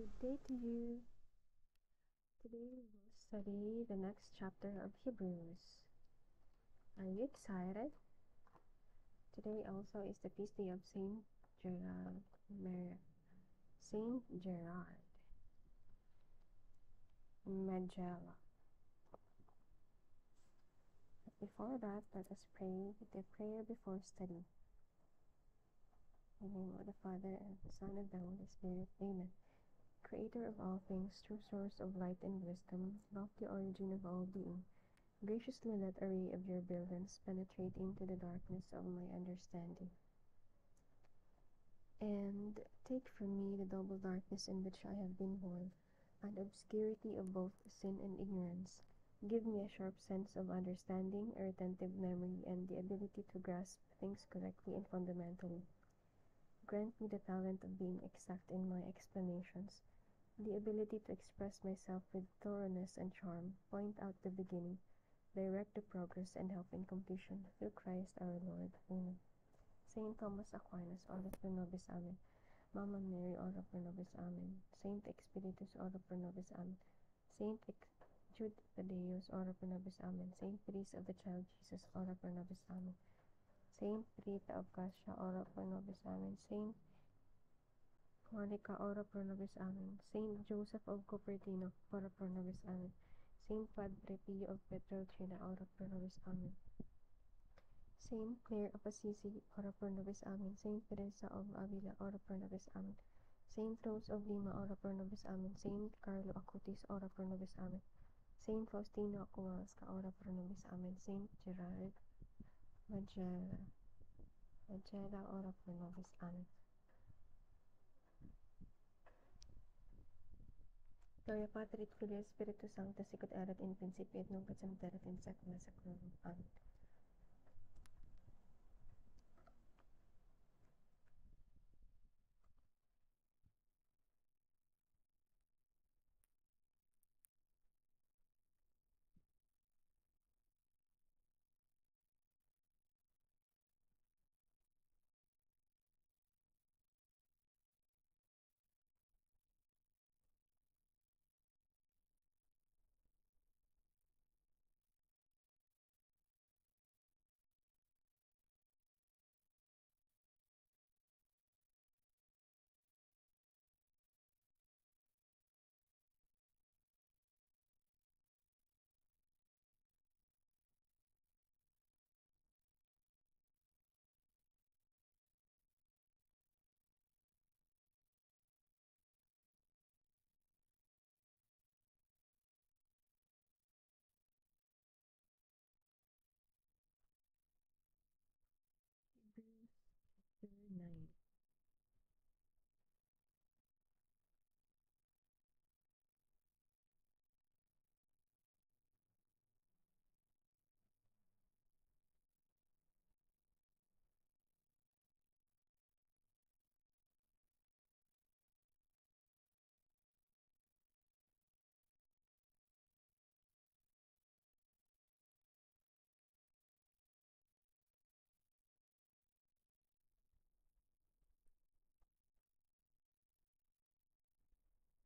Good day to you. Today we will study the next chapter of Hebrews. Are you excited? Today also is the feast day of Saint Gerard Majella. Before that, let us pray with a prayer before study. In the name of the Father, and the Son, and the Holy Spirit. Amen. Creator of all things, true source of light and wisdom, lofty origin of all being, graciously let a ray of your brilliance penetrate into the darkness of my understanding, and take from me the double darkness in which I have been born, and obscurity of both sin and ignorance. Give me a sharp sense of understanding, a retentive memory, and the ability to grasp things correctly and fundamentally. Grant me the talent of being exact in my explanations, the ability to express myself with thoroughness and charm, point out the beginning, direct the progress, and help in completion, through Christ our Lord. Amen. Saint Thomas Aquinas, ora pro nobis. Amen. Mama Mary, ora pro nobis. Amen. Saint Expeditius, ora pro nobis. Amen. Saint Jude Thaddeus, ora pro nobis. Amen. Saint Priest of the Child Jesus, ora pro nobis. Amen. Saint Rita of Cascia, ora pro nobis. Amen. Saint Monica, ora pro nobis. Amen. Saint Joseph of Cupertino, ora pro nobis. Amen. Saint Padre Pio of Pietrelcina, ora pro nobis. Amen. Saint Clare of Assisi, ora pro nobis. Amen. Saint Teresa of Avila, ora pro nobis. Amen. Saint Rose of Lima, ora pro nobis. Amen. Saint Carlo Acutis, ora pro nobis. Amen. Saint Faustino Kowalska, ora pro nobis. Amen. Saint Gerard Majella, ora pro nobis. Amen. Gloria Patri et Filii et Spiritus Sanctus, sicut erat in principio et nunc et semper et in saecula saeculorum. Amen. Hebrews chapter 9.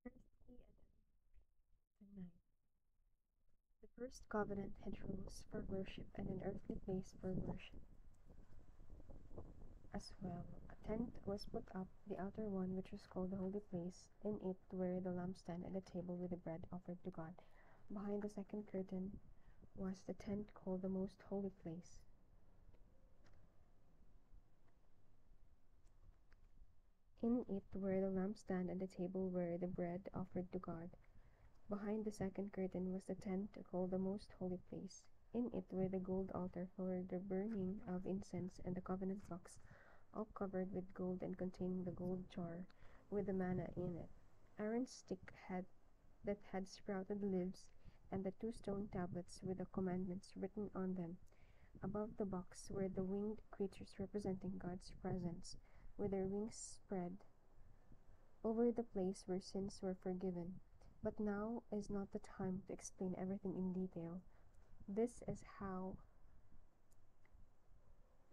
Firstly, Adam 9. The first covenant had rules for worship and an earthly place for worship as well. A tent was put up, the outer one, which was called the holy place. In it were the lampstand and the table with the bread offered to God. Behind the second curtain was the tent called the most holy place. In it were the lampstand and the table where the bread offered to God. Behind the second curtain was the tent called the most holy place. In it were the gold altar for the burning of incense and the covenant box, all covered with gold and containing the gold jar with the manna in it. Aaron's stick that had sprouted leaves, and the 2 stone tablets with the commandments written on them. Above the box were the winged creatures representing God's presence, with their wings spread over the place where sins were forgiven. But now is not the time to explain everything in detail. This is how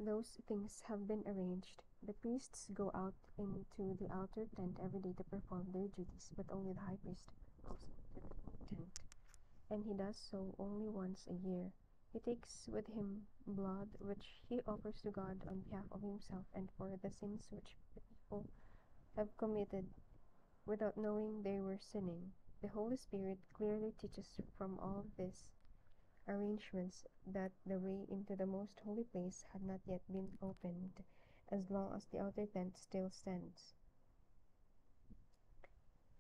those things have been arranged. The priests go out into the outer tent every day to perform their duties, but only the high priest goes into the inner tent, and he does so only once a year. He takes with him blood which he offers to God on behalf of himself and for the sins which the people have committed without knowing they were sinning. The Holy Spirit clearly teaches from all these arrangements that the way into the most holy place had not yet been opened, as long as the outer tent still stands.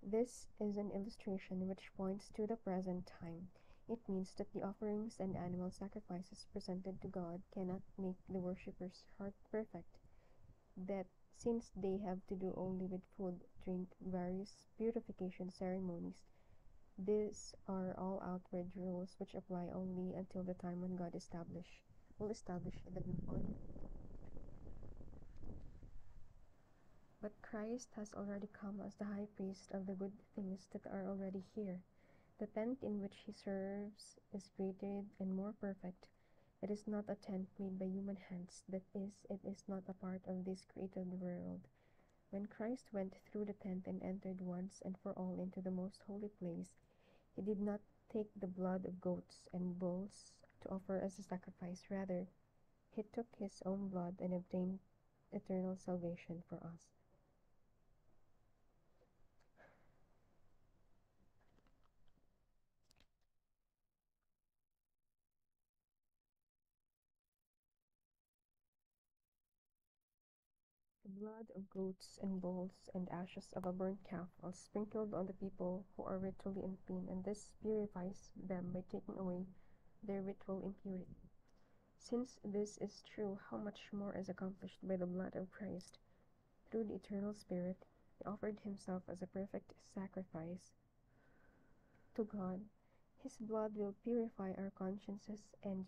This is an illustration which points to the present time. It means that the offerings and animal sacrifices presented to God cannot make the worshipper's heart perfect, that since they have to do only with food, drink, various purification ceremonies, these are all outward rules which apply only until the time when God will establish the new order. But Christ has already come as the high priest of the good things that are already here. The tent in which he serves is greater and more perfect. It is not a tent made by human hands, that is, it is not a part of this created world. When Christ went through the tent and entered once and for all into the most holy place, he did not take the blood of goats and bulls to offer as a sacrifice. Rather, he took his own blood and obtained eternal salvation for us. The blood of goats and bulls and ashes of a burnt calf are sprinkled on the people who are ritually unclean, and this purifies them by taking away their ritual impurity. Since this is true, how much more is accomplished by the blood of Christ? Through the eternal Spirit, he offered himself as a perfect sacrifice to God. His blood will purify our consciences and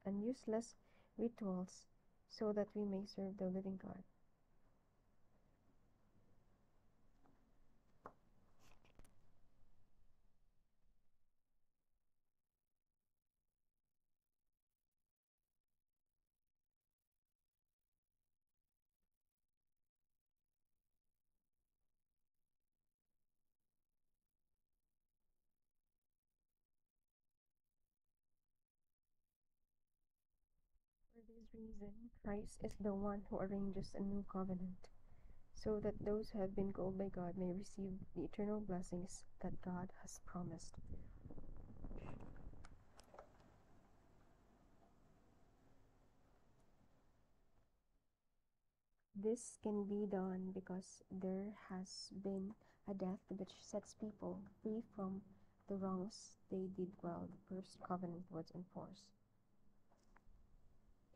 useless rituals so that we may serve the living God. For this reason, Christ is the one who arranges a new covenant, so that those who have been called by God may receive the eternal blessings that God has promised. This can be done because there has been a death which sets people free from the wrongs they did while the first covenant was in force.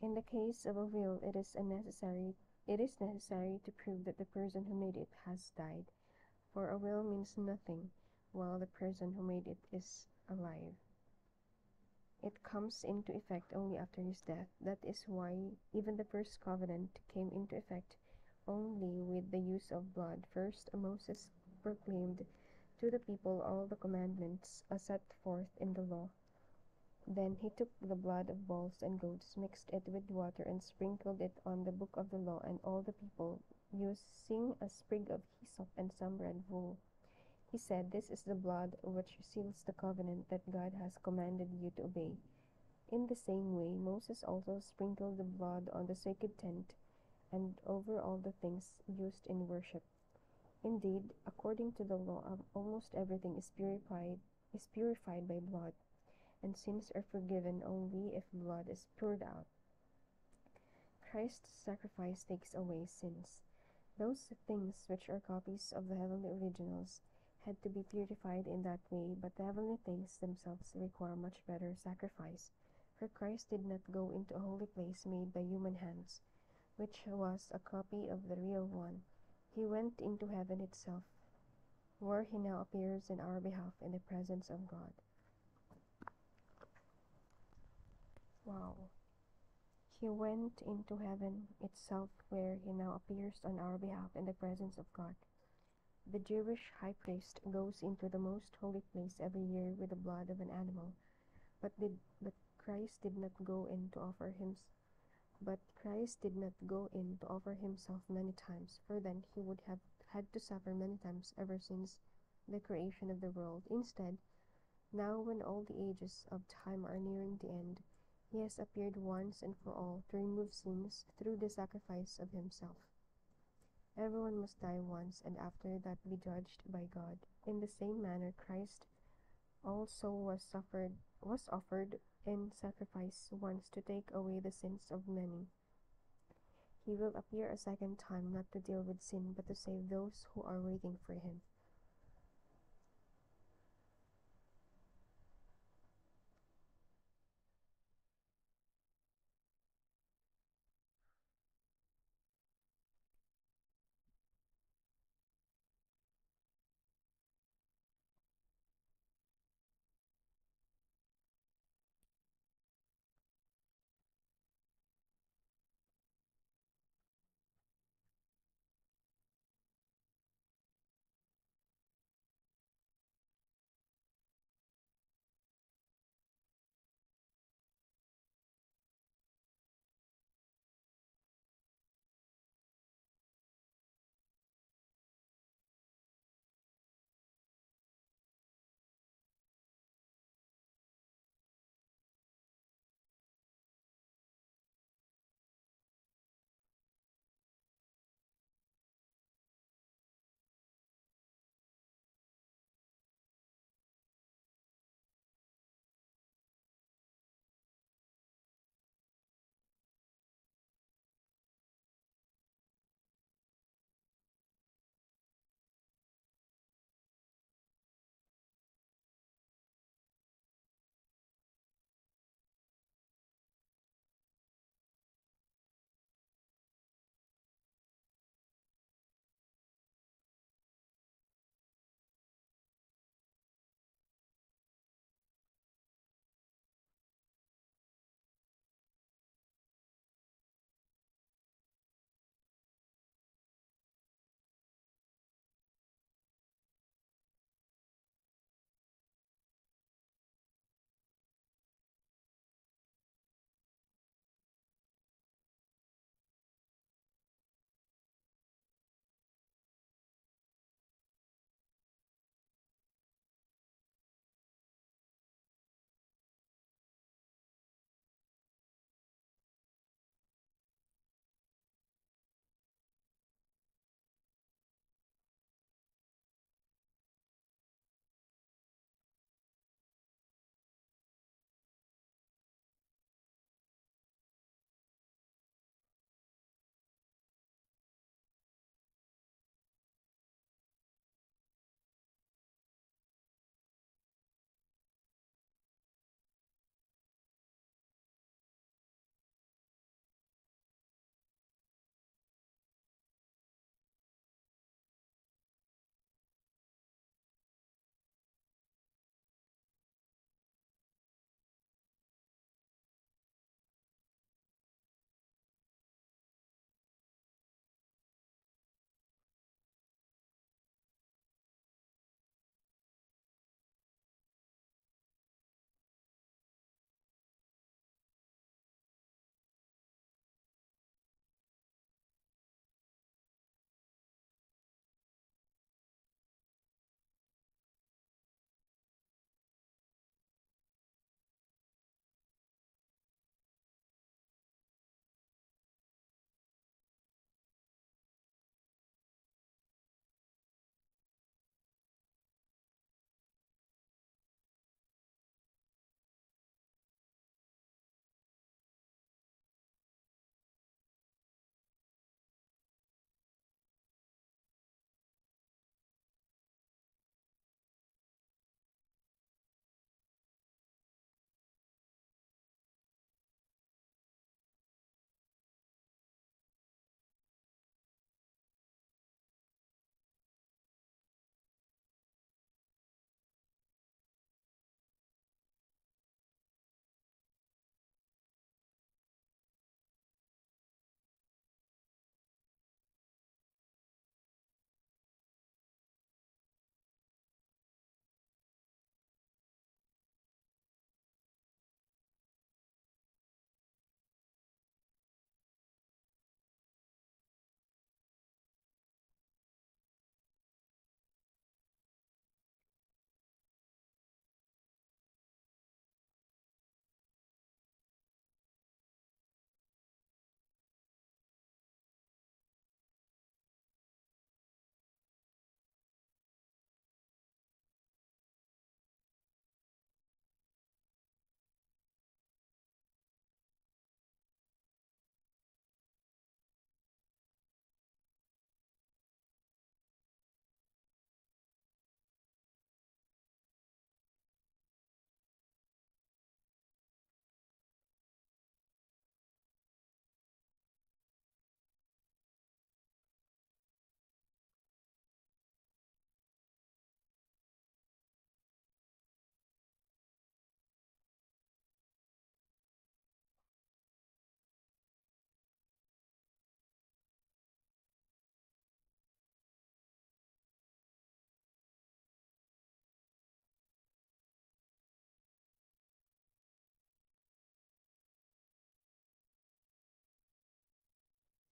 In the case of a will, it is necessary to prove that the person who made it has died, for a will means nothing while the person who made it is alive. It comes into effect only after his death. That is why even the first covenant came into effect only with the use of blood. First, Moses proclaimed to the people all the commandments as set forth in the law. Then he took the blood of bulls and goats, mixed it with water, and sprinkled it on the book of the law, and all the people, using a sprig of hyssop and some red wool, he said, "This is the blood which seals the covenant that God has commanded you to obey." In the same way, Moses also sprinkled the blood on the sacred tent and over all the things used in worship. Indeed, according to the law, almost everything is purified by blood, and sins are forgiven only if blood is poured out. Christ's sacrifice takes away sins. Those things which are copies of the heavenly originals had to be purified in that way, but the heavenly things themselves require much better sacrifice, for Christ did not go into a holy place made by human hands, which was a copy of the real one. He went into heaven itself, where he now appears in our behalf in the presence of God. Wow. He went into heaven itself, where he now appears on our behalf in the presence of God. The Jewish high priest goes into the most holy place every year with the blood of an animal, but Christ did not go in to offer But Christ did not go in to offer himself many times, for then he would have had to suffer many times ever since the creation of the world. Instead, now when all the ages of time are nearing the end, he has appeared once and for all to remove sins through the sacrifice of himself. Everyone must die once and after that be judged by God. In the same manner Christ also was offered in sacrifice once to take away the sins of many. He will appear a second time not to deal with sin but to save those who are waiting for him.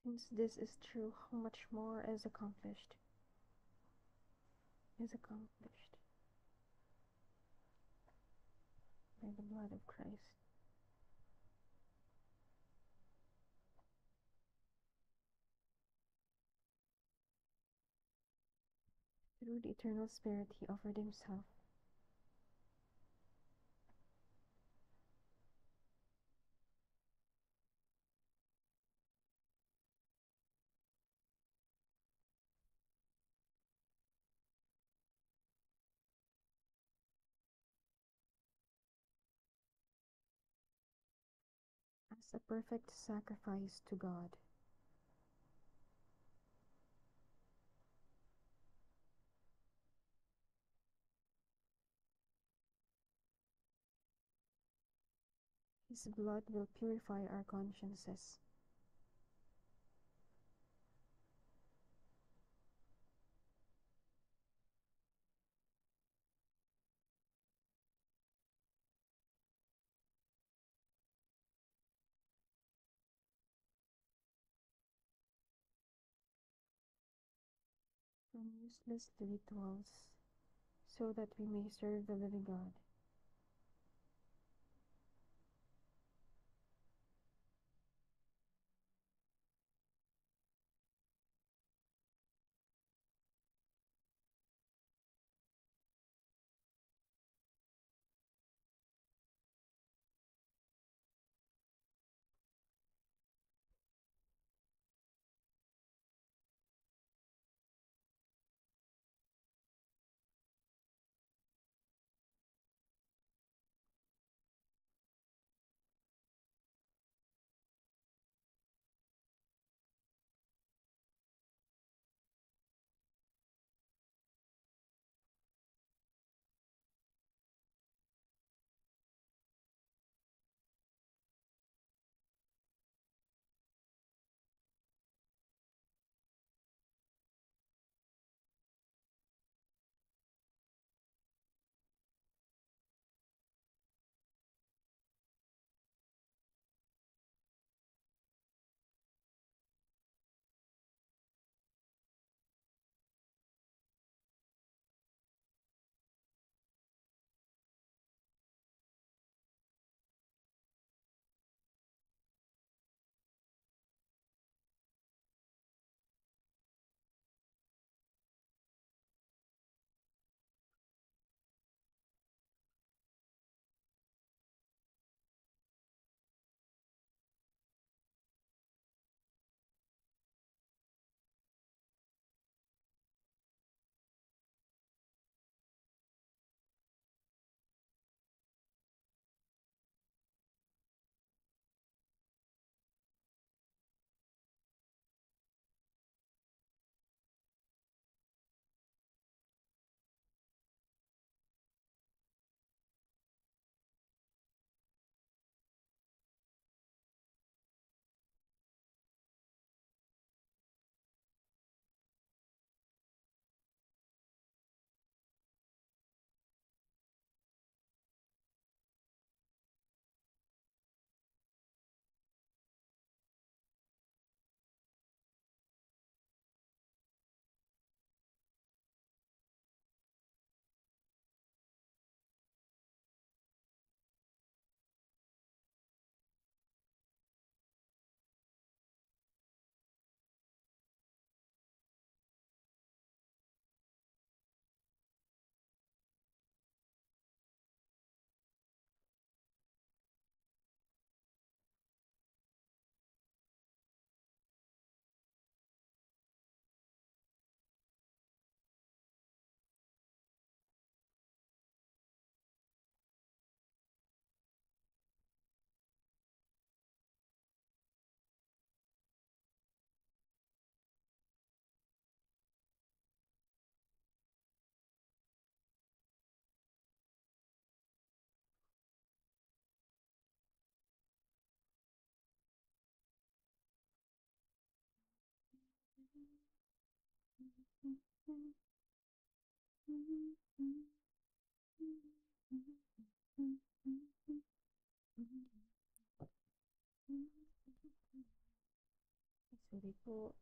Since this is true, how much more is accomplished by the blood of Christ. Through the eternal Spirit, he offered himself. As a perfect sacrifice to God. His blood will purify our consciences. From useless rituals, so that we may serve the living God. Sabi ko,